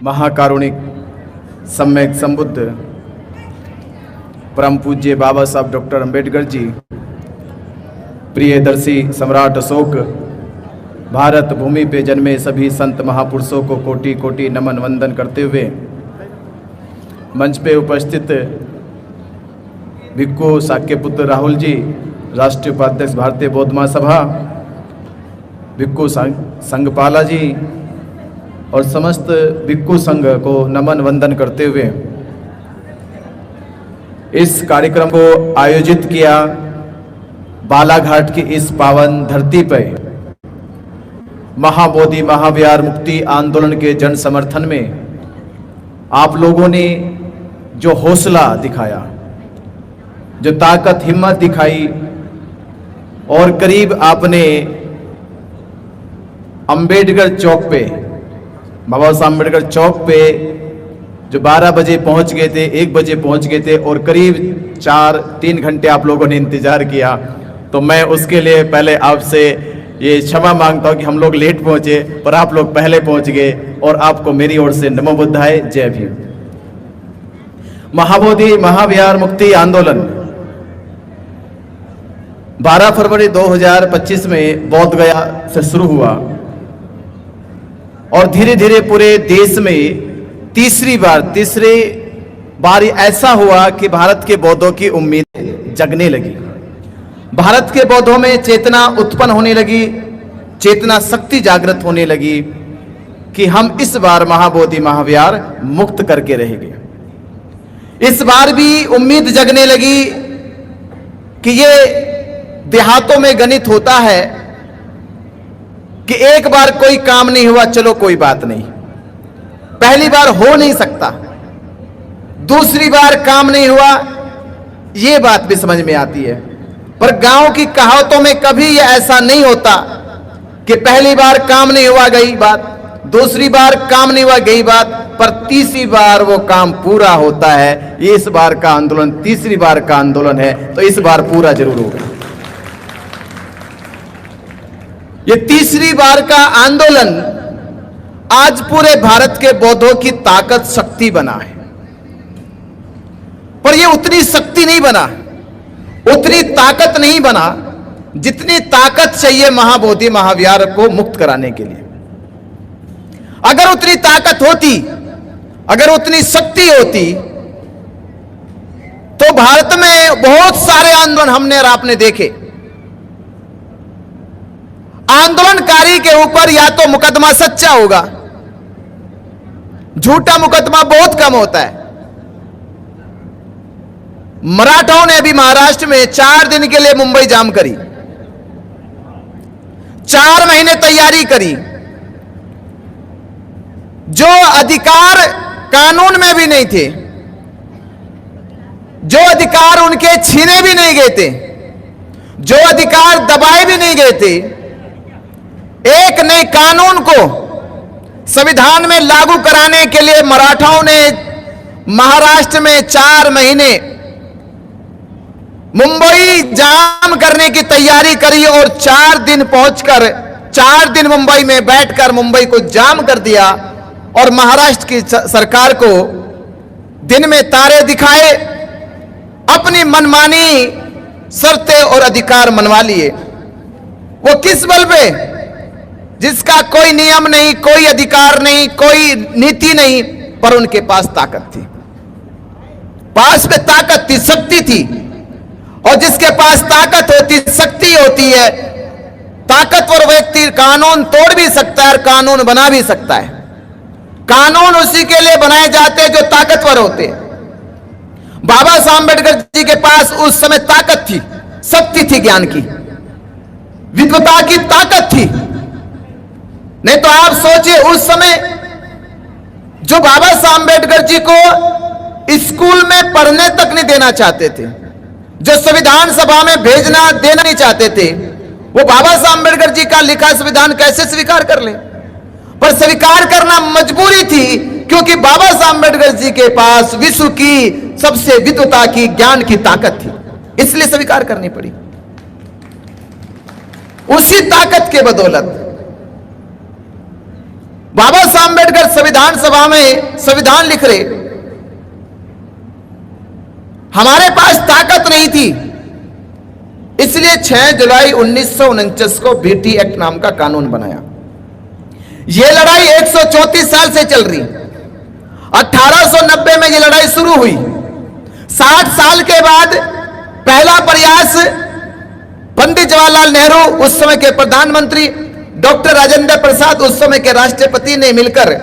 महाकारुणिक सम्यक संबुद्ध परम पूज्य बाबा साहब डॉक्टर अंबेडकर जी, प्रियदर्शी सम्राट अशोक, भारत भूमि पे जन्मे सभी संत महापुरुषों को कोटि कोटि नमन वंदन करते हुए मंच पे उपस्थित भिक्खु साक्य पुत्र राहुल जी, राष्ट्रीय उपाध्यक्ष भारतीय बौद्ध महासभा, भिक्खु संघपाला जी और समस्त भिक्खु संघ को नमन वंदन करते हुए इस कार्यक्रम को आयोजित किया बालाघाट की इस पावन धरती पर महाबोधि महाविहार मुक्ति आंदोलन के जन समर्थन में आप लोगों ने जो हौसला दिखाया, जो ताकत हिम्मत दिखाई और करीब आपने अंबेडकर चौक पे, बाबा साहब अंबेडकर चौक पे जो 12 बजे पहुंच गए थे, 1 बजे पहुंच गए थे और करीब 3 घंटे आप लोगों ने इंतजार किया। तो मैं उसके लिए पहले आपसे ये क्षमा मांगता हूं कि हम लोग लेट पहुंचे पर आप लोग पहले पहुंच गए, और आपको मेरी ओर से नमो बुद्धाय, जय भीम। महाबोधि महाविहार मुक्ति आंदोलन 12 फरवरी 2025 में बोध गया से शुरू हुआ और धीरे धीरे पूरे देश में तीसरी बार ऐसा हुआ कि भारत के बौद्धों की उम्मीद जगने लगी, भारत के बौद्धों में चेतना उत्पन्न होने लगी, चेतना शक्ति जागृत होने लगी कि हम इस बार महाबोधि महाविहार मुक्त करके रहेंगे। इस बार भी उम्मीद जगने लगी कि ये देहातों में गणित होता है कि एक बार कोई काम नहीं हुआ, चलो कोई बात नहीं, पहली बार हो नहीं सकता, दूसरी बार काम नहीं हुआ, ये बात भी समझ में आती है। पर गांव की कहावतों में कभी ये ऐसा नहीं होता कि पहली बार काम नहीं हुआ गई बात, दूसरी बार काम नहीं हुआ गई बात, पर तीसरी बार वो काम पूरा होता है। ये इस बार का आंदोलन तीसरी बार का आंदोलन है, तो इस बार पूरा जरूर होगा। ये तीसरी बार का आंदोलन आज पूरे भारत के बौद्धों की ताकत शक्ति बना है, पर ये उतनी शक्ति नहीं बना, उतनी ताकत नहीं बना जितनी ताकत चाहिए महाबोधि महाविहार को मुक्त कराने के लिए। अगर उतनी ताकत होती, अगर उतनी शक्ति होती, तो भारत में बहुत सारे आंदोलन हमने और आपने देखे। आंदोलनकारी के ऊपर या तो मुकदमा सच्चा होगा, झूठा मुकदमा बहुत कम होता है। मराठाओं ने अभी महाराष्ट्र में 4 दिन के लिए मुंबई जाम करी, 4 महीने तैयारी करी, जो अधिकार कानून में भी नहीं थे, जो अधिकार उनके छीने भी नहीं गए थे, जो अधिकार दबाए भी नहीं गए थे, एक नए कानून को संविधान में लागू कराने के लिए मराठाओं ने महाराष्ट्र में 4 महीने मुंबई जाम करने की तैयारी करी और 4 दिन पहुंचकर 4 दिन मुंबई में बैठकर मुंबई को जाम कर दिया और महाराष्ट्र की सरकार को दिन में तारे दिखाए, अपनी मनमानी शर्तें और अधिकार मनवा लिए। वो किस बल पे? जिसका कोई नियम नहीं, कोई अधिकार नहीं, कोई नीति नहीं, पर उनके पास ताकत थी, पास में ताकत थी, शक्ति थी। और जिसके पास ताकत होती, शक्ति होती है, ताकतवर व्यक्ति कानून तोड़ भी सकता है और कानून बना भी सकता है। कानून उसी के लिए बनाए जाते हैं जो ताकतवर होते हैं। बाबा साहब अम्बेडकर जी के पास उस समय ताकत थी, शक्ति थी, ज्ञान की, विद्वता की ताकत थी। नहीं तो आप सोचिए, उस समय जो बाबा साहब अम्बेडकर जी को स्कूल में पढ़ने तक नहीं देना चाहते थे, जो संविधान सभा में भेजना देना नहीं चाहते थे, वो बाबा साहब अम्बेडकर जी का लिखा संविधान कैसे स्वीकार कर ले? पर स्वीकार करना मजबूरी थी, क्योंकि बाबा साहब अम्बेडकर जी के पास विश्व की सबसे विद्वता की, ज्ञान की ताकत थी, इसलिए स्वीकार करनी पड़ी। उसी ताकत के बदौलत बाबा साहब अम्बेडकर संविधान सभा में संविधान लिख रहे, हमारे पास ताकत नहीं थी, इसलिए 6 जुलाई 1949 को बीटी एक्ट नाम का कानून बनाया। यह लड़ाई 134 साल से चल रही। 1890 में यह लड़ाई शुरू हुई। 60 साल के बाद पहला प्रयास पंडित जवाहरलाल नेहरू, उस समय के प्रधानमंत्री, डॉक्टर राजेंद्र प्रसाद, उस समय के राष्ट्रपति ने मिलकर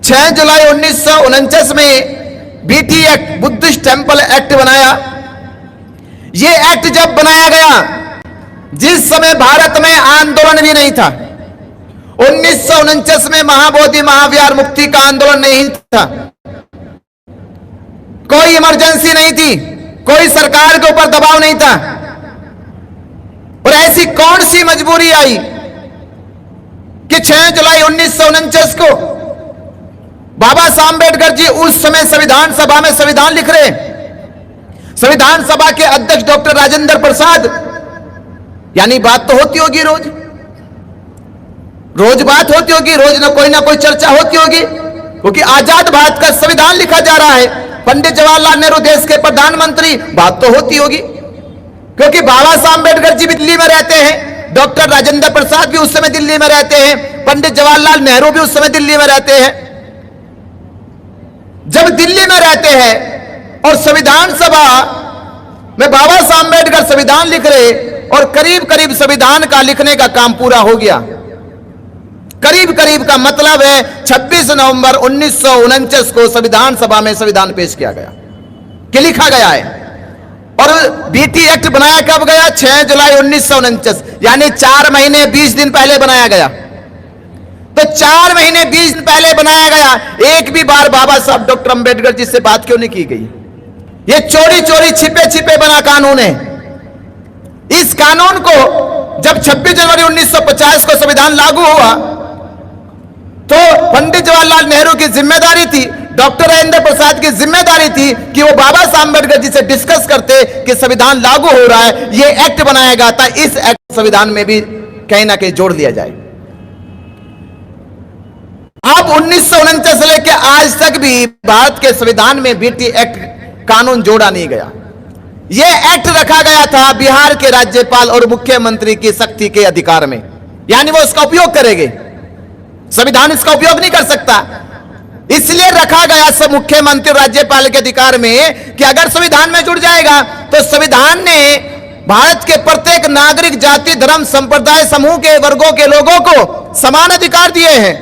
6 जुलाई 1949 में BT act, Buddhist temple act बनाया। यह एक्ट जब बनाया गया, जिस समय भारत में आंदोलन भी नहीं था, 1949 में महाबोधि महाविहार मुक्ति का आंदोलन नहीं था, कोई इमरजेंसी नहीं थी, कोई सरकार के ऊपर दबाव नहीं था, और ऐसी कौन सी मजबूरी आई कि 6 जुलाई 1949 को बाबा साहब अम्बेडकर जी उस समय संविधान सभा में संविधान लिख रहे। संविधान सभा के अध्यक्ष डॉक्टर राजेंद्र प्रसाद, यानी बात तो होती होगी, रोज बात होती होगी, रोज ना कोई चर्चा होती होगी, क्योंकि आजाद भारत का संविधान लिखा जा रहा है। पंडित जवाहरलाल नेहरू देश के प्रधानमंत्री, बात तो होती होगी, क्योंकि बाबा साहब अम्बेडकर जी भी दिल्ली में रहते हैं, डॉक्टर राजेंद्र प्रसाद भी उस समय दिल्ली में रहते हैं, पंडित जवाहरलाल नेहरू भी उस समय दिल्ली में रहते हैं। जब दिल्ली में रहते हैं और संविधान सभा में बाबा साहब अम्बेडकर संविधान लिख रहे, और करीब करीब संविधान का लिखने का काम पूरा हो गया। करीब करीब का मतलब है 26 नवंबर 1949 को संविधान सभा में संविधान पेश किया गया, कि लिखा गया है। और बीटी एक्ट बनाया कब गया? 6 जुलाई 1949, यानी 4 महीने 20 दिन पहले बनाया गया। तो 4 महीने 20 दिन पहले बनाया गया, एक भी बार बाबा साहब डॉक्टर अंबेडकर जी से बात क्यों नहीं की गई? ये चोरी चोरी छिपे छिपे बना कानून है। इस कानून को जब 26 जनवरी 1950 को संविधान लागू हुआ, तो पंडित जवाहरलाल नेहरू की जिम्मेदारी थी, डॉक्टर राजेंद्र प्रसाद की जिम्मेदारी थी कि वो बाबा साहब अम्बेडकर जी से डिस्कस करते कि संविधान लागू हो रहा है, ये एक्ट बनाया गया था, इस एक्ट संविधान में भी कहीं ना कहीं जोड़ दिया जाए। अब 1949 से लेकर आज तक भी भारत के संविधान में बीटी एक्ट कानून जोड़ा नहीं गया। यह एक्ट रखा गया था बिहार के राज्यपाल और मुख्यमंत्री की शक्ति के अधिकार में, यानी वो इसका उपयोग करेंगे, संविधान इसका उपयोग नहीं कर सकता। इसलिए रखा गया सब मुख्यमंत्री राज्यपाल के अधिकार में कि अगर संविधान में जुड़ जाएगा तो संविधान ने भारत के प्रत्येक नागरिक, जाति, धर्म, संप्रदाय, समूह के वर्गों के लोगों को समान अधिकार दिए हैं,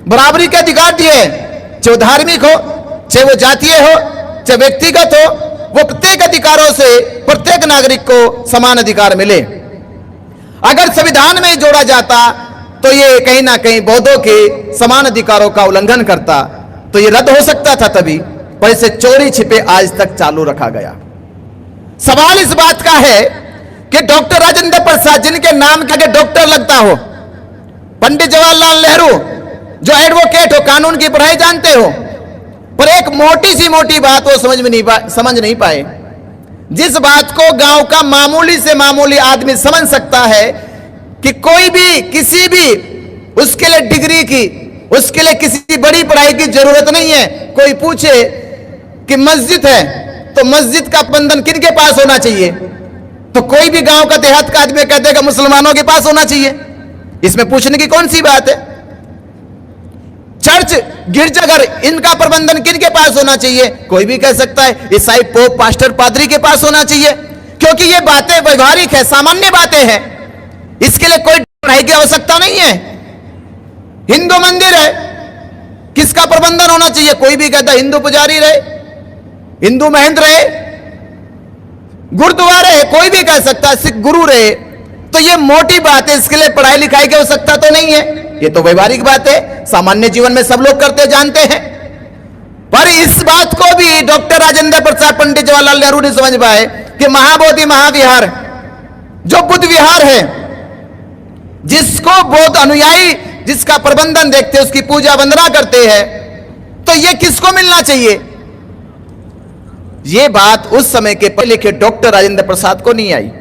बराबरी के अधिकार दिए हैं, चाहे वो धार्मिक हो, चाहे वो जातीय हो, चाहे व्यक्तिगत हो, वो प्रत्येक अधिकारों से प्रत्येक नागरिक को समान अधिकार मिले। अगर संविधान में जोड़ा जाता तो ये कहीं ना कहीं बौद्धों के समान अधिकारों का उल्लंघन करता, तो ये रद्द हो सकता था तभी, पर इसे चोरी छिपे आज तक चालू रखा गया। सवाल इस बात का है कि डॉक्टर राजेंद्र प्रसाद, जिनके नाम के आगे डॉक्टर लगता हो, पंडित जवाहरलाल नेहरू जो एडवोकेट हो, कानून की पढ़ाई जानते हो, पर एक मोटी सी मोटी बात वो समझ नहीं पाए, जिस बात को गांव का मामूली से मामूली आदमी समझ सकता है कि कोई भी किसी भी उसके लिए डिग्री की, उसके लिए किसी बड़ी पढ़ाई की जरूरत नहीं है। कोई पूछे कि मस्जिद है तो मस्जिद का प्रबंधन किनके पास होना चाहिए, तो कोई भी गांव का देहात का आदमी कह देगा मुसलमानों के पास होना चाहिए। इसमें पूछने की कौन सी बात है? चर्च, गिरजाघर, इनका प्रबंधन किनके पास होना चाहिए, कोई भी कह सकता है ईसाई पोप, पास्टर, पादरी के पास होना चाहिए, क्योंकि ये बातें व्यवहारिक है, सामान्य बातें हैं, इसके लिए कोई पढ़ाई की आवश्यकता नहीं है। हिंदू मंदिर है, किसका प्रबंधन होना चाहिए, कोई भी कहता है हिंदू पुजारी रहे, हिंदू महंत रहे, गुरुद्वारे है, कोई भी कह सकता है सिख गुरु रहे। तो ये मोटी बात है, इसके लिए पढ़ाई लिखाई की आवश्यकता तो नहीं है, ये तो व्यवहारिक बात है, सामान्य जीवन में सब लोग करते जानते हैं। पर इस बात को भी डॉक्टर राजेंद्र प्रसाद, पंडित जवाहरलाल नेहरू ने समझ पाए कि महाबोधि महाविहार जो बुद्ध विहार है, जिसको बौद्ध अनुयायी जिसका प्रबंधन देखते, उसकी पूजा वंदना करते हैं, तो ये किसको मिलना चाहिए? ये बात उस समय के पढ़े लिखे डॉक्टर राजेंद्र प्रसाद को नहीं आई,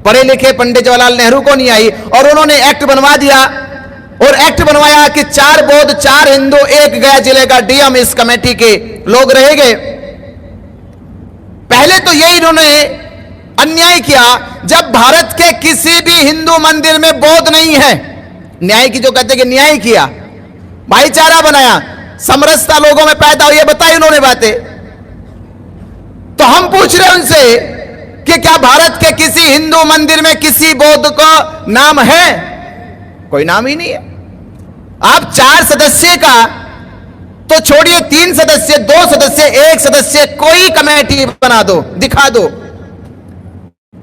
पढ़े लिखे पंडित जवाहरलाल नेहरू को नहीं आई, और उन्होंने एक्ट बनवा दिया और एक्ट बनवाया कि 4 बौद्ध 4 हिंदू 1 गया जिले का डीएम इस कमेटी के लोग रहेंगे। पहले तो यही इन्होंने अन्याय किया, जब भारत के किसी भी हिंदू मंदिर में बौद्ध नहीं है, न्याय की जो कहते कि न्याय किया, भाईचारा बनाया, समरसता लोगों में पैदा हुई, बताई उन्होंने बातें। तो हम पूछ रहे हैं उनसे कि क्या भारत के किसी हिंदू मंदिर में किसी बौद्ध का नाम है? कोई नाम ही नहीं है। आप 4 सदस्य का तो छोड़िए, 3 सदस्य, 2 सदस्य, 1 सदस्य, कोई कमेटी बना दो, दिखा दो।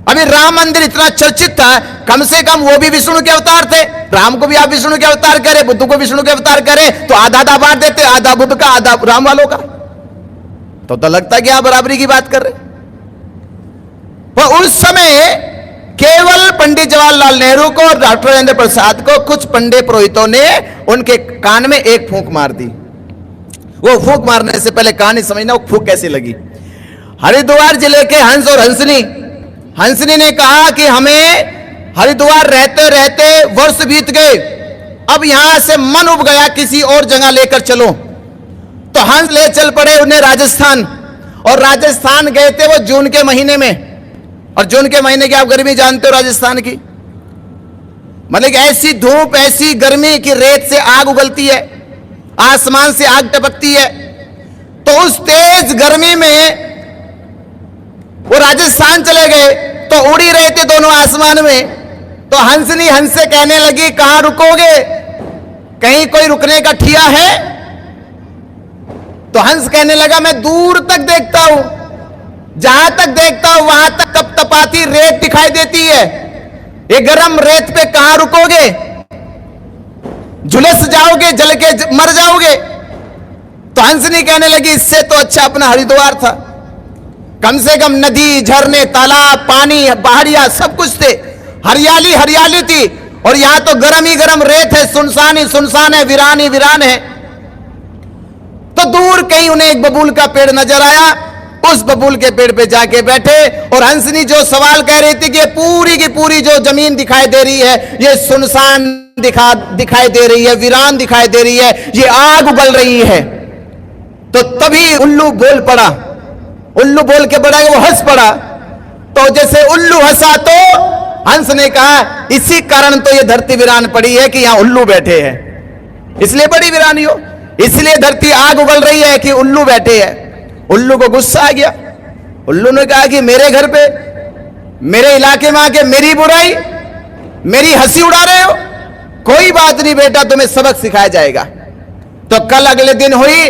अभी राम मंदिर इतना चर्चित था, कम से कम वो भी विष्णु के अवतार थे। राम को भी आप विष्णु के अवतार करें, बुद्ध को विष्णु के अवतार करें, तो आधा आधा बांट देते, आधा बुद्ध का आधा राम वालों का, तो लगता है कि आप बराबरी की बात कर रहे। उस समय केवल पंडित जवाहरलाल नेहरू को और डॉक्टर राजेंद्र प्रसाद को कुछ पंडित पुरोहितों ने उनके कान में एक फूंक मार दी। वो फूंक मारने से पहले कहानी समझना, वो फूंक कैसे लगी। हरिद्वार जिले के हंस और हंसनी ने कहा कि हमें हरिद्वार रहते रहते वर्ष बीत गए, अब यहां से मन उब गया, किसी और जगह लेकर चलो। तो हंस ले चल पड़े उन्हें राजस्थान, और राजस्थान गए थे वो जून के महीने में, और जून के महीने की आप गर्मी जानते हो राजस्थान की, मतलब ऐसी धूप, ऐसी गर्मी की रेत से आग उगलती है, आसमान से आग टपकती है। तो उस तेज गर्मी में वो राजस्थान चले गए, तो उड़ी रहे थे दोनों आसमान में। तो हंसनी हंस से कहने लगी, कहां रुकोगे, कहीं कोई रुकने का ठिया है? तो हंस कहने लगा, मैं दूर तक देखता हूं, जहां तक देखता हूं वहां तक तपतपाती रेत दिखाई देती है, ये गर्म रेत पे कहां रुकोगे? झुलस जाओगे, जल के मर जाओगे। तो हंसनी कहने लगी, इससे तो अच्छा अपना हरिद्वार था, कम से कम नदी, झरने, तालाब, पानी, पहाड़ियां सब कुछ थे, हरियाली हरियाली थी, और यहां तो गर्म ही गर्म रेत है, सुनसान ही सुनसान है, वीरान ही वीरान है। तो दूर कहीं उन्हें एक बबूल का पेड़ नजर आया, उस बबूल के पेड़ पे जाके बैठे, और हंसनी जो सवाल कह रही थी कि पूरी की पूरी जो जमीन दिखाई दे रही है, ये सुनसान दिखाई दे रही है, वीरान दिखाई दे रही है, ये आग उगल रही है। तो तभी उल्लू बोल पड़ा, उल्लू बोल के बड़ा, वो हंस पड़ा। तो जैसे उल्लू हंसा तो हंस ने कहा, इसी कारण तो ये धरती वीरान पड़ी है कि यहां उल्लू बैठे हैं, इसलिए बड़ी वीरानी हो, इसलिए धरती आग उगल रही है कि उल्लू बैठे हैं। उल्लू को गुस्सा आ गया। उल्लू ने कहा कि मेरे घर पे, मेरे इलाके में आके मेरी बुराई, मेरी हंसी उड़ा रहे हो, कोई बात नहीं बेटा, तुम्हें सबक सिखाया जाएगा। तो कल अगले दिन हुई,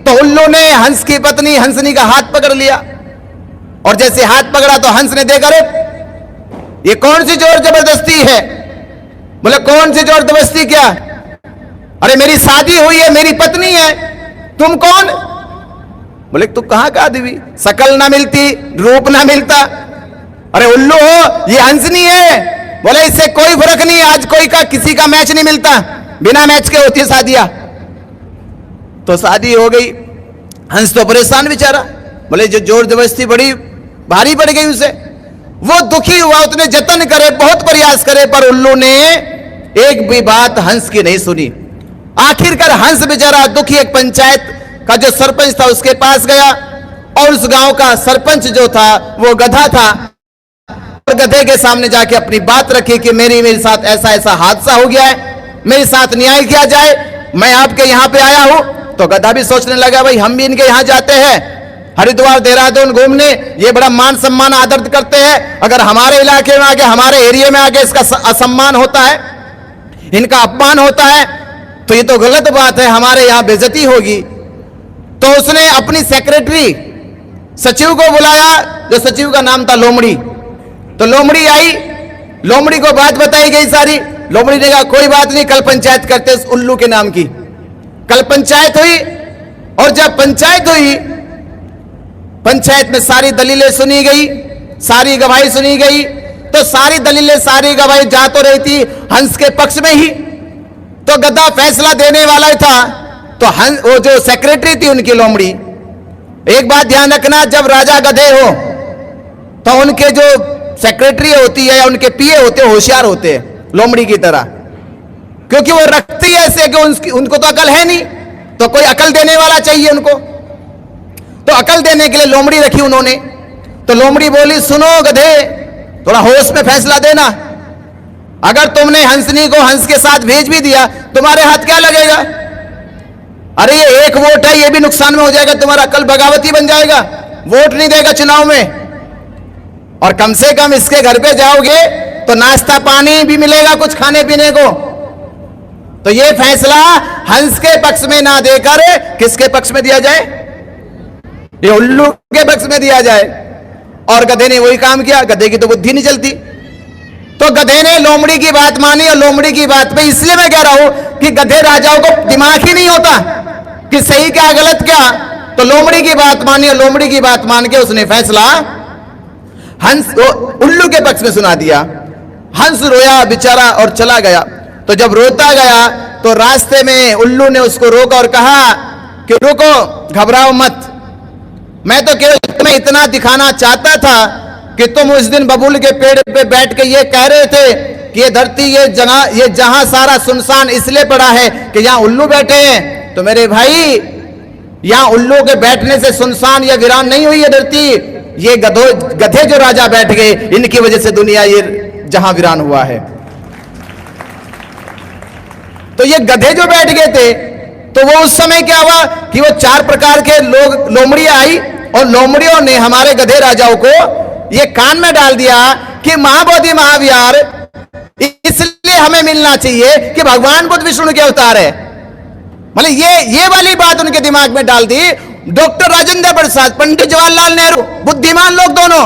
तो उल्लू ने हंस की पत्नी हंसनी का हाथ पकड़ लिया, और जैसे हाथ पकड़ा तो हंस ने देखा, अरे ये कौन सी जोर जबरदस्ती है? बोले कौन सी जोर जबरदस्ती क्या? अरे मेरी शादी हुई है, मेरी पत्नी है, तुम कौन? बोले तू कहां का आदमी, शकल ना मिलती, रूप ना मिलता। अरे उल्लू हो, ये हंसनी है। बोले इससे कोई फर्क नहीं, आज कोई का किसी का मैच नहीं मिलता, बिना मैच के होती है शादियां। तो शादी हो गई, हंस तो परेशान बेचारा, बोले जो जोर जबरदस्ती बड़ी भारी पड़ गई उसे, वो दुखी हुआ, उसने जतन करे, बहुत प्रयास करे, पर उल्लू ने एक भी बात हंस की नहीं सुनी। आखिरकार हंस बेचारा दुखी एक पंचायत का जो सरपंच था उसके पास गया, और उस गांव का सरपंच जो था वो गधा था, और गधे के सामने जाके अपनी बात रखी कि मेरे साथ ऐसा ऐसा हादसा हो गया है, मेरे साथ न्याय किया जाए, मैं आपके यहां पे आया हूं। तो गधा भी सोचने लगा, भाई हम भी इनके यहां जाते हैं हरिद्वार देहरादून घूमने, ये बड़ा मान सम्मान आदर करते हैं, अगर हमारे इलाके में आके, हमारे एरिया में आके इसका असम्मान होता है, इनका अपमान होता है, तो ये तो गलत बात है, हमारे यहां बेइज्जती होगी। तो उसने अपनी सेक्रेटरी सचिव को बुलाया, जो सचिव का नाम था लोमड़ी। तो लोमड़ी आई, लोमड़ी को बात बताई गई सारी। लोमड़ी ने कहा कोई बात नहीं, कल पंचायत करते इस उल्लू के नाम की। कल पंचायत हुई, और जब पंचायत हुई, पंचायत में सारी दलीलें सुनी गई, सारी गवाही सुनी गई। तो सारी दलीलें, सारी गवाही जा तो रही थी हंस के पक्ष में ही, तो गधा फैसला देने वाला था। तो हंस, वो जो सेक्रेटरी थी उनकी लोमड़ी, एक बात ध्यान रखना, जब राजा गधे हो तो उनके जो सेक्रेटरी होती है या उनके पीए होते हैं, होशियार होते हैं लोमड़ी की तरह। क्योंकि वो रखती ऐसे कि उनको तो अकल है नहीं, तो कोई अकल देने वाला चाहिए उनको। तो अकल देने के लिए लोमड़ी रखी उन्होंने। तो लोमड़ी बोली, सुनो गधे, थोड़ा होश में फैसला देना। अगर तुमने हंसनी को हंस के साथ भेज भी दिया, तुम्हारे हाथ क्या लगेगा? अरे ये एक वोट है, ये भी नुकसान में हो जाएगा तुम्हारा, कल बगावती बन जाएगा, वोट नहीं देगा चुनाव में। और कम से कम इसके घर पे जाओगे तो नाश्ता पानी भी मिलेगा, कुछ खाने पीने को। तो ये फैसला हंस के पक्ष में ना देकर किसके पक्ष में दिया जाए? ये उल्लू के पक्ष में दिया जाए। और गधे ने वही काम किया। गधे की तो बुद्धि नहीं चलती, तो गधे ने लोमड़ी की बात मानी। और लोमड़ी की बात पे इसलिए मैं कह रहा हूं कि गधे राजाओं को दिमाग ही नहीं होता कि सही क्या गलत क्या। तो लोमड़ी की बात मानी, और लोमड़ी की बात मान के उसने फैसला हंस उल्लू के पक्ष में सुना दिया। हंस रोया बेचारा और चला गया। तो जब रोता गया तो रास्ते में उल्लू ने उसको रोका और कहा कि रुको, घबराओ मत, मैं तो केवल तुम्हें इतना दिखाना चाहता था कि तुम उस दिन बबूल के पेड़ पे बैठ के ये कह रहे थे कि ये धरती, ये जगह, ये जहां सारा सुनसान इसलिए पड़ा है कि यहां उल्लू बैठे हैं। तो मेरे भाई, यहां उल्लू के बैठने से सुनसान या वीरान नहीं हुई है धरती, ये गधे जो राजा बैठ गए, इनकी वजह से दुनिया ये जहां वीरान हुआ है। तो ये गधे जो बैठ गए थे, तो वो उस समय क्या हुआ कि वो 4 प्रकार के लोग, लोमड़ियां आई, और लोमड़ियों ने हमारे गधे राजाओं को ये कान में डाल दिया कि महाबोधि महाविहार इसलिए हमें मिलना चाहिए कि भगवान बुद्ध विष्णु के अवतार है। मतलब ये वाली बात उनके दिमाग में डाल दी। डॉक्टर राजेंद्र प्रसाद, पंडित जवाहरलाल नेहरू, बुद्धिमान लोग दोनों,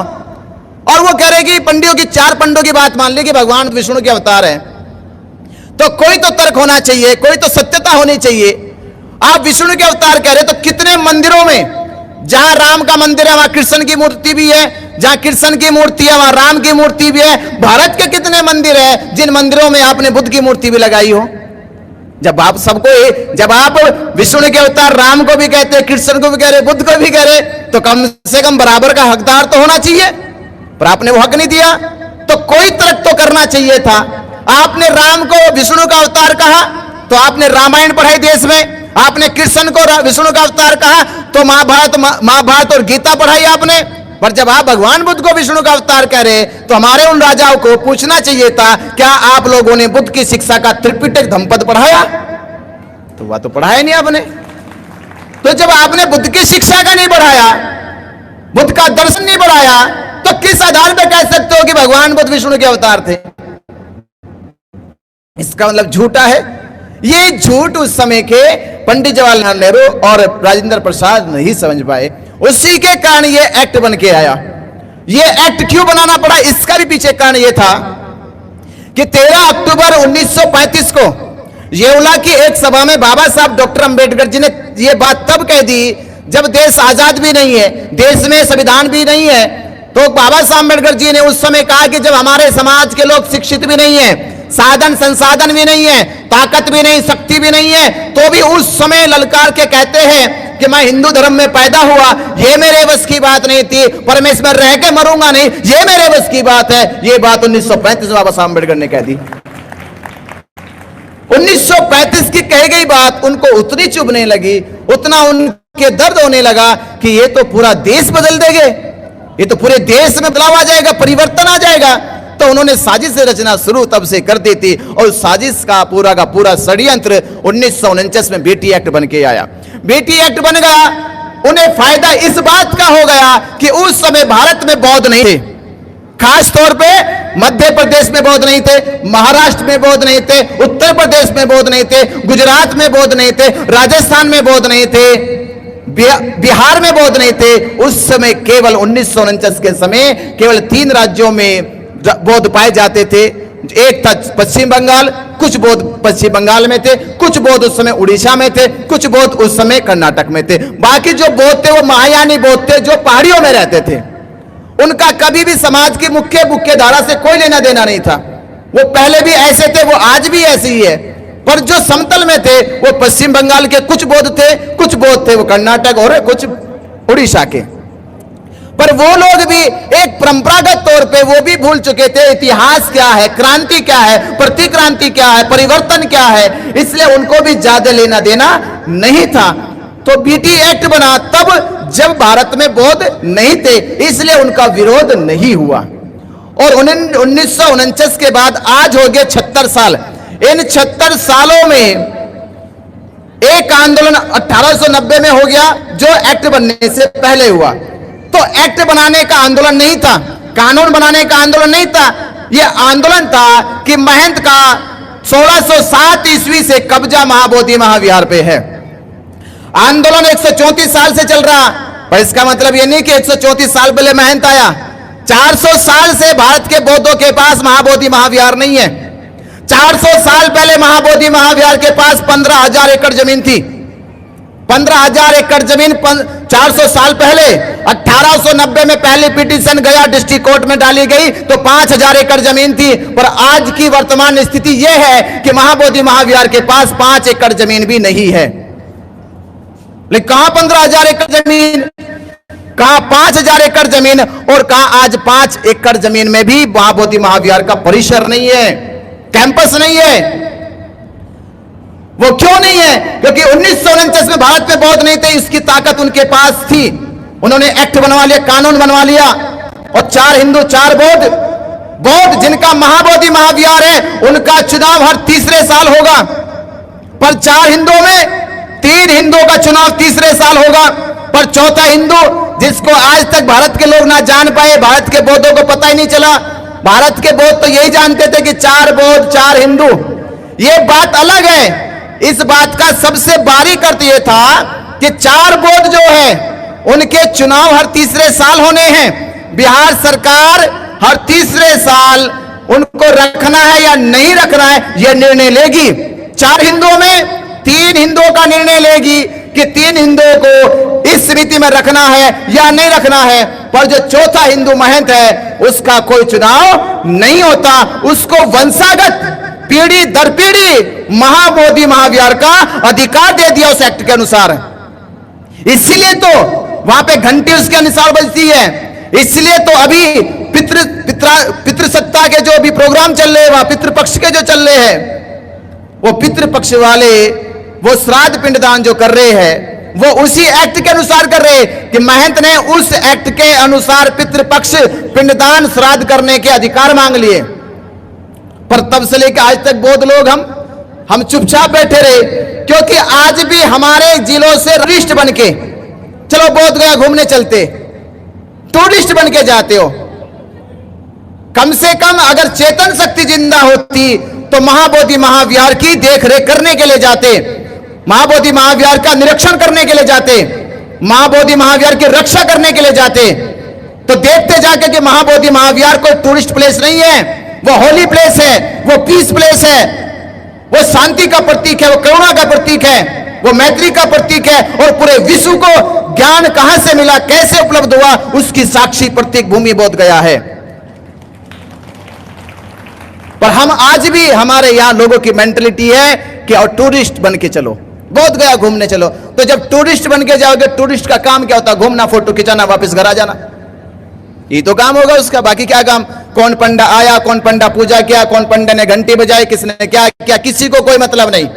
और वो कह रहे कि पंडितों की 4 पंडों की बात मान ली कि भगवान विष्णु के अवतार है। तो कोई तो तर्क होना चाहिए, कोई तो सत्यता होनी चाहिए। आप विष्णु के अवतार कह रहे, तो कितने मंदिरों में, जहां राम का मंदिर है वहां कृष्ण की मूर्ति भी है, जहां कृष्ण की मूर्ति है वहां राम की मूर्ति भी है। भारत के कितने मंदिर है जिन मंदिरों में आपने बुद्ध की मूर्ति भी लगाई हो? जब आप जब आप विष्णु के अवतार राम को भी कहते हैं, कृष्ण को भी कह रहे, बुद्ध को भी कह रहे, तो कम से कम बराबर का हकदार तो होना चाहिए, पर आपने वो हक नहीं दिया। तो कोई तर्क तो करना चाहिए था। आपने राम को विष्णु का अवतार कहा तो आपने रामायण पढ़ाई देश में, आपने कृष्ण को विष्णु का अवतार कहा तो महाभारत और गीता पढ़ाई आपने। पर जब आप भगवान बुद्ध को विष्णु का अवतार कह रहे, तो हमारे उन राजाओं को पूछना चाहिए था, क्या आप लोगों ने बुद्ध की शिक्षा का त्रिपिटक धम्मपद पढ़ाया? तो वह तो पढ़ाया नहीं आपने। तो जब आपने बुद्ध की शिक्षा का नहीं पढ़ाया, बुद्ध का दर्शन नहीं पढ़ाया, तो किस आधार पर कह सकते हो कि भगवान बुद्ध विष्णु के अवतार थे? इसका मतलब झूठा है। ये झूठ उस समय के पंडित जवाहरलाल नेहरू और राजेंद्र प्रसाद नहीं समझ पाए। उसी के कारण ये एक्ट बन के आया। ये एक्ट क्यों बनाना पड़ा, इसका भी पीछे कारण ये था कि 13 अक्टूबर 1935 को येवला की एक सभा में बाबा साहब डॉक्टर अंबेडकर जी ने ये बात तब कह दी जब देश आजाद भी नहीं है, देश में संविधान भी नहीं है। तो बाबा साहब अंबेडकर जी ने उस समय कहा कि जब हमारे समाज के लोग शिक्षित भी नहीं है, साधन संसाधन भी नहीं है, ताकत भी नहीं, शक्ति भी नहीं है, तो भी उस समय ललकार के कहते हैं कि मैं हिंदू धर्म में पैदा हुआ, ये मेरे बस की बात नहीं थी, पर मैं इसमें रह के मरूंगा नहीं, ये मेरे बस की बात है। ये बात 1935 में बाबा साहब अंबेडकर ने कह दी। 1935 की कही गई बात उनको उतनी चुभने लगी, उतना उनके दर्द होने लगा कि ये तो पूरा देश बदल देंगे, ये तो पूरे देश में बदलाव आ जाएगा, परिवर्तन आ जाएगा। तो उन्होंने साजिश से रचना शुरू तब से कर दी थी, और उस साजिश का पूरा षड्यंत्र 1949 में बेटी एक्ट बन के आया। बेटी एक्ट बन गया, उन्हें फायदा इस बात का हो गया कि उस समय भारत में बौद्ध नहीं थे, खास तौर पे मध्य प्रदेश में बौद्ध नहीं थे, महाराष्ट्र में बौद्ध नहीं थे, उत्तर प्रदेश में बौद्ध नहीं थे, गुजरात में बौद्ध नहीं थे, राजस्थान में बौद्ध नहीं थे, बिहार में बौद्ध नहीं थे। उस समय केवल 1949 के समय केवल 3 राज्यों में बौद्ध पाए जाते थे। एक था पश्चिम बंगाल, कुछ बौद्ध पश्चिम बंगाल में थे, कुछ बौद्ध उस समय उड़ीसा में थे, कुछ बौद्ध उस समय कर्नाटक में थे। बाकी जो बौद्ध थे वो महायानी बौद्ध थे, जो पहाड़ियों में रहते थे। उनका कभी भी समाज की मुख्य धारा से कोई लेना देना नहीं था। वो पहले भी ऐसे थे, वो आज भी ऐसे ही है। पर जो समतल में थे वो पश्चिम बंगाल के कुछ बौद्ध थे, कुछ बौद्ध थे वो कर्नाटक और कुछ उड़ीसा के। पर वो लोग भी एक परंपरागत तौर पे वो भी भूल चुके थे इतिहास क्या है, क्रांति क्या है, प्रतिक्रांति क्या है, परिवर्तन क्या है, इसलिए उनको भी ज्यादा लेना देना नहीं था। तो बीटी एक्ट बना तब जब भारत में बौद्ध नहीं थे, इसलिए उनका विरोध नहीं हुआ। और 1949 के बाद आज हो गए 76 साल। इन 76 सालों में एक आंदोलन 1890 में हो गया जो एक्ट बनने से पहले हुआ। तो एक्ट बनाने का आंदोलन नहीं था, कानून बनाने का आंदोलन नहीं था, यह आंदोलन था कि महंत का 1607 ईस्वी से कब्जा महाबोधि महाविहार पे है। आंदोलन 134 साल से चल रहा, पर इसका मतलब यह नहीं कि 134 साल पहले महंत आया। 400 साल से भारत के बौद्धों के पास महाबोधि महाविहार नहीं है। 400 साल पहले महाबोधि महाविहार के पास 15,000 एकड़ जमीन थी। 15,000 एकड़ जमीन 400 साल पहले 1890 में पहली पिटीशन गया डिस्ट्रिक्ट कोर्ट में डाली गई तो 5,000 एकड़ जमीन थी। पर आज की वर्तमान स्थिति यह है कि महाबोधि महाविहार के पास 5 एकड़ जमीन भी नहीं है। लेकिन कहां 15,000 एकड़ जमीन, कहां 5,000 एकड़ जमीन, और कहां आज 5 एकड़ जमीन में भी महाबोधि महाविहार का परिसर नहीं है, कैंपस नहीं है। वो क्यों नहीं है? क्योंकि 1949 में भारत में बौद्ध नहीं थे, इसकी ताकत उनके पास थी। उन्होंने एक्ट बनवा लिया, कानून बनवा लिया, और 4 हिंदू 4 बौद्ध। बौद्ध जिनका महाबोधि महाविहार है उनका चुनाव हर तीसरे साल होगा, पर 4 हिंदुओं में 3 हिंदुओं का चुनाव तीसरे साल होगा। पर चौथा हिंदू जिसको आज तक भारत के लोग ना जान पाए, भारत के बौद्धों को पता ही नहीं चला। भारत के बौद्ध तो यही जानते थे कि 4 बौद्ध 4 हिंदू। ये बात अलग है। इस बात का सबसे बारीक अर्थ यह था कि 4 बौद्ध जो है उनके चुनाव हर तीसरे साल होने हैं। बिहार सरकार हर तीसरे साल उनको रखना है या नहीं रखना है यह निर्णय लेगी। 4 हिंदुओं में 3 हिंदुओं का निर्णय लेगी कि 3 हिंदुओं को इस समिति में रखना है या नहीं रखना है। पर जो चौथा हिंदू महंत है उसका कोई चुनाव नहीं होता, उसको वंशागत पीढ़ी दर पीढ़ी महाबोधि महाविहार का अधिकार दे दिया उस एक्ट के अनुसार। इसलिए तो वहां पे घंटी उसके अनुसार बजती है। इसलिए तो अभी पितृसत्ता के जो भी प्रोग्राम चल रहे हैं, वहां पितृपक्ष के जो चल रहे हैं, वो पितृपक्ष वाले वो श्राद्ध पिंडदान जो कर रहे हैं वो उसी एक्ट के अनुसार कर रहे हैं कि महंत ने उस एक्ट के अनुसार पितृपक्ष पिंडदान श्राद्ध करने के अधिकार मांग लिए। पर तब से लेकर आज तक बौद्ध लोग हम चुपचाप बैठे रहे, क्योंकि आज भी हमारे जिलों से टूरिस्ट बन के, चलो बोध गया घूमने चलते, टूरिस्ट बन के जाते हो। कम से कम अगर चेतन शक्ति जिंदा होती तो महाबोधि महाविहार की देखरेख करने के लिए जाते, महाबोधि महाविहार का निरीक्षण करने के लिए जाते, महाबोधि महाविहार की रक्षा करने के लिए जाते। तो देखते जाके कि महाबोधि महाविहार कोई टूरिस्ट प्लेस नहीं है, वो होली प्लेस है, वो पीस प्लेस है, वो शांति का प्रतीक है, वो करुणा का प्रतीक है, वो मैत्री का प्रतीक है। और पूरे विश्व को ज्ञान कहां से मिला, कैसे उपलब्ध हुआ, उसकी साक्षी प्रतीक भूमि बोध गया है। पर हम आज भी हमारे यहां लोगों की मेंटलिटी है कि और टूरिस्ट बन के चलो, बोध गया घूमने चलो। तो जब टूरिस्ट बन के जाओगे, टूरिस्ट का काम क्या होता है? घूमना, फोटो खिंचाना, वापस घर आ जाना, ये तो काम होगा उसका। बाकी क्या काम? कौन पंडा आया, कौन पंडा पूजा किया, कौन पंडा ने घंटी बजाई, किसने क्या किया, किसी को कोई मतलब नहीं।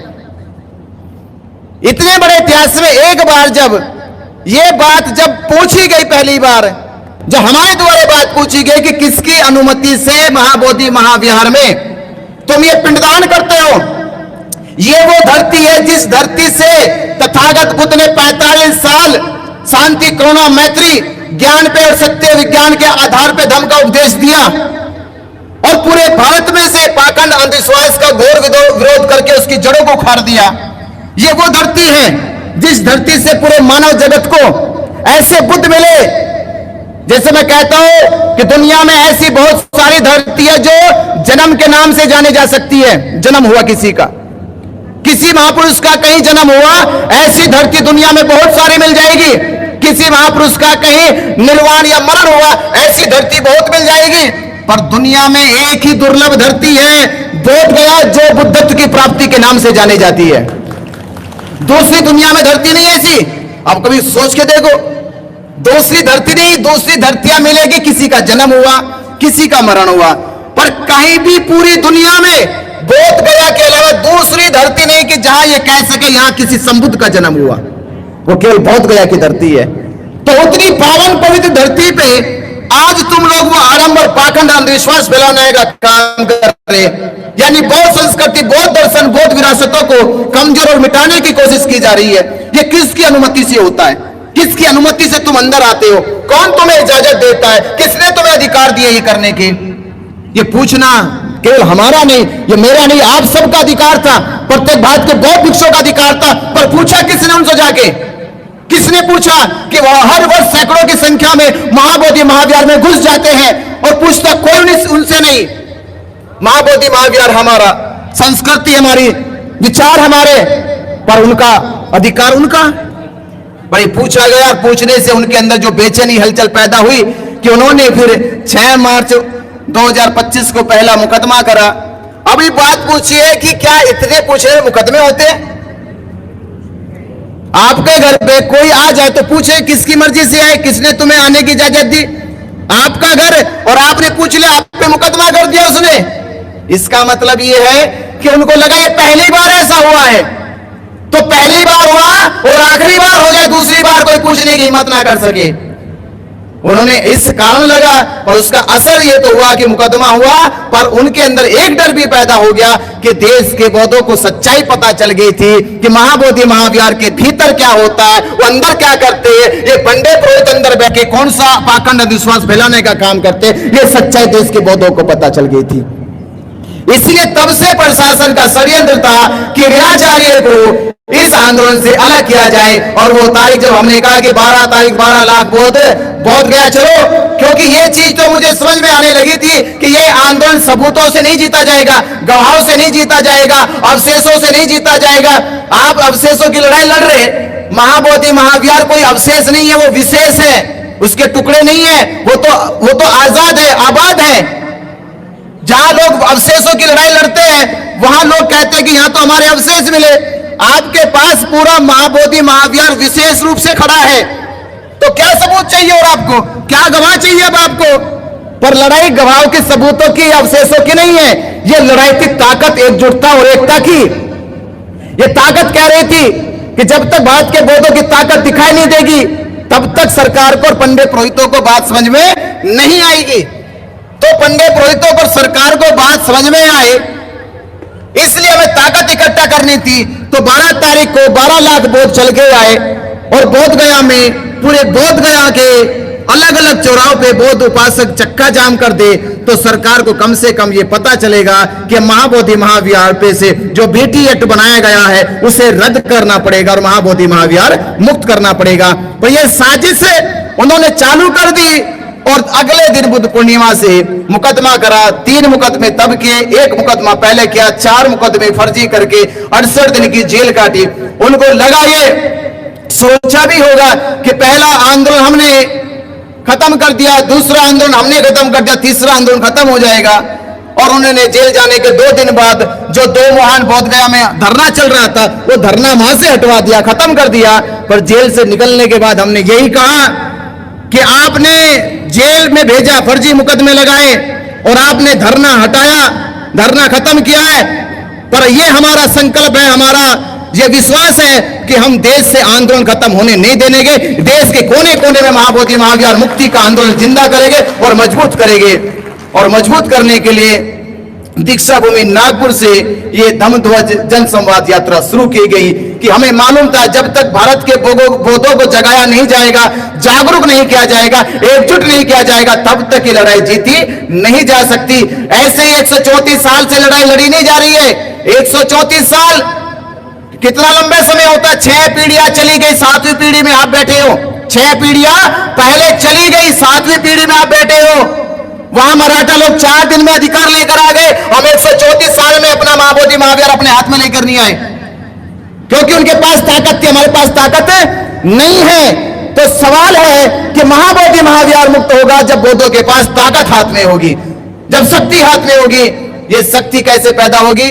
इतने बड़े इतिहास में एक बार जब ये बात जब पूछी गई, पहली बार जब हमारे द्वारा बात पूछी गई कि किसकी अनुमति से महाबोधि महाविहार में तुम ये पिंडदान करते हो, ये वो धरती है जिस धरती से तथागत बुद्ध ने 45 साल शांति, करुणा, मैत्री, ज्ञान पे और सत्य विज्ञान के आधार पे धर्म का उपदेश दिया, और पूरे भारत में से पाखंड अंधविश्वास का घोर विरोध करके उसकी जड़ों को उखाड़ दिया। ये वो धरती है जिस धरती से पूरे मानव जगत को ऐसे बुद्ध मिले। जैसे मैं कहता हूं कि दुनिया में ऐसी बहुत सारी धरती है जो जन्म के नाम से जाने जा सकती है, जन्म हुआ किसी का, किसी महापुरुष का कहीं जन्म हुआ, ऐसी धरती दुनिया में बहुत सारी मिल जाएगी। किसी महापुरुष का कहीं निर्वाण या मरण हुआ, ऐसी धरती बहुत मिल जाएगी। पर दुनिया में एक ही दुर्लभ धरती है, बोध गया, जो बुद्धत्व की प्राप्ति के नाम से जानी जाती है। दूसरी दुनिया में धरती नहीं ऐसी। आप कभी सोच के देखो, दूसरी धरती नहीं, दूसरी धरतियां मिलेगी, किसी का जन्म हुआ, किसी का मरण हुआ, पर कहीं भी पूरी दुनिया में बोध गया के अलावा दूसरी धरती नहीं कि जहां ये कह सके यहां किसी संबुद्ध का जन्म हुआ। वो केवल बोध गया की धरती है। तो उतनी पावन पवित्र धरती पे आज तुम लोग वो आडंबर, पाखंड, अंधविश्वास फैलाने का काम कर रहे, यानी बौद्ध संस्कृति, बौद्ध दर्शन, बौद्ध विरासतों को कमजोर और मिटाने की कोशिश की जा रही है। ये किसकी अनुमति से होता है? किसकी अनुमति से तुम अंदर आते हो? कौन तुम्हें इजाजत देता है? किसने तुम्हें अधिकार दिए ये करने के? ये पूछना केवल हमारा नहीं, ये मेरा नहीं, आप सबका अधिकार था, प्रत्येक भारत के बौद्ध भिक्षुओं का अधिकार था। पर पूछा किसने उनसे जाके? किसने पूछा कि वह हर वर्ष सैकड़ों की संख्या में महाबोधि महाविहार में घुस जाते हैं और पूछता कोई उनसे नहीं। महाबोधि महाविहार हमारा, संस्कृति हमारी, विचार हमारे, पर उनका अधिकार उनका। भाई पूछा गया, पूछने से उनके अंदर जो बेचैनी हलचल पैदा हुई कि उन्होंने फिर 6 मार्च 2025 को पहला मुकदमा करा। अभी बात पूछिए कि क्या इतने पूछे मुकदमे होते? आपके घर पे कोई आ जाए तो पूछे किसकी मर्जी से आए, किसने तुम्हें आने की इजाजत दी? आपका घर, और आपने पूछ लिया, आप पे मुकदमा कर दिया उसने। इसका मतलब यह है कि उनको लगा ये पहली बार ऐसा हुआ है, तो पहली बार हुआ और आखिरी बार हो जाए, दूसरी बार कोई पूछने की हिम्मत ना कर सके। उन्होंने इस कारण लगा, और उसका असर यह तो हुआ कि मुकदमा हुआ, पर उनके अंदर एक डर भी पैदा हो गया कि देश के बौद्धों को सच्चाई पता चल गई थी कि महाबोधि महाविहार के भीतर क्या होता है, वो अंदर क्या करते हैं, ये पंडित पुरोहित अंदर बैठ के कौन सा पाखंड अंधविश्वास फैलाने का काम करते हैं, ये सच्चाई देश के बौद्धों को पता चल गई थी। इसलिए तब से प्रशासन का षड्यंत्र था कि वीराचार्य को इस आंदोलन से अलग किया जाए। और वो तारीख जब हमने कहा कि 12 तारीख 12 लाख बौद्ध गया, चलो, क्योंकि ये चीज तो मुझे समझ में आने लगी थी कि ये आंदोलन सबूतों से नहीं जीता जाएगा, गवाहों से नहीं जीता जाएगा, अवशेषों से नहीं जीता जाएगा। आप अवशेषों की लड़ाई लड़ रहे, महाबोधि महाविहार कोई अवशेष नहीं है, वो विशेष है, उसके टुकड़े नहीं है, वो तो आजाद है, आबाद है। जहां लोग अवशेषों की लड़ाई लड़ते हैं वहां लोग कहते हैं कि यहां तो हमारे अवशेष मिले। आपके पास पूरा महाबोधि महाविहार विशेष रूप से खड़ा है, तो क्या सबूत चाहिए? और आपको क्या गवाह चाहिए अब आपको? पर लड़ाई गवाहों के सबूतों की, अवशेषों की नहीं है, ये लड़ाई थी ताकत, एकजुटता और एकता की। ये ताकत कह रही थी कि जब तक भारत के बौद्धों की ताकत दिखाई नहीं देगी तब तक सरकार को और पंडित पुरोहितों को बात समझ में नहीं आएगी। तो पंडित पुरोहितों पर सरकार को बात समझ में आए, इसलिए हमें ताकत इकट्ठा करनी थी। तो 12 तारीख को 12 लाख बौद्ध चल के आए, और बोध गया में, पूरे बोध गया के अलग अलग चौराहों पे बौद्ध उपासक चक्का जाम कर दे, तो सरकार को कम से कम ये पता चलेगा कि महाबोधि महाविहार पे से जो बीटी एक्ट बनाया गया है उसे रद्द करना पड़ेगा और महाबोधि महाविहार मुक्त करना पड़ेगा। पर यह साजिश उन्होंने चालू कर दी, और अगले दिन बुद्ध पूर्णिमा से मुकदमा करा। 3 मुकदमे तब किए, 1 मुकदमा पहले किया, 4 मुकदमे फर्जी करके 68 दिन की जेल काटी। उनको लगा, ये सोचा भी होगा कि पहला आंदोलन हमने खत्म कर दिया, दूसरा आंदोलन हमने खत्म कर दिया, तीसरा आंदोलन खत्म हो जाएगा। और उन्होंने जेल जाने के 2 दिन बाद जो 2 महान बोध गया में धरना चल रहा था, वो धरना वहां से हटवा दिया, खत्म कर दिया। पर जेल से निकलने के बाद हमने यही कहा कि आपने जेल में भेजा, फर्जी मुकदमे लगाए, और आपने धरना हटाया, धरना खत्म किया है। पर यह हमारा संकल्प है, हमारा यह विश्वास है कि हम देश से आंदोलन खत्म होने नहीं देंगे। देश के कोने कोने में महाबोधि महाविहार मुक्ति का आंदोलन जिंदा करेंगे और मजबूत करेंगे। और मजबूत करने के लिए दीक्षा भूमि नागपुर से ये धम्मध्वज जन संवाद यात्रा शुरू की गई कि हमें मालूम था जब तक भारत के बौद्धों को जगाया नहीं जाएगा, जागरूक नहीं किया जाएगा, एकजुट नहीं किया जाएगा, तब तक ये लड़ाई जीती नहीं जा सकती। ऐसे ही 134 साल से लड़ाई लड़ी नहीं जा रही है। 134 साल कितना लंबा समय होता है? 6 पीढ़ियां चली गई, 7वीं पीढ़ी में आप बैठे हो। 6 पीढ़ियां पहले चली गई, 7वीं पीढ़ी में आप बैठे हो। वहां मराठा लोग 4 दिन में अधिकार लेकर आ गए, हम 134 साल में अपना महाबोधि महाविहार अपने हाथ में लेकर नहीं आए, क्योंकि उनके पास ताकत थी, हमारे पास ताकत नहीं है। तो सवाल है कि महाबोधि महाविहार मुक्त होगा जब बौद्धों के पास ताकत हाथ में होगी, जब शक्ति हाथ में होगी। ये शक्ति कैसे पैदा होगी?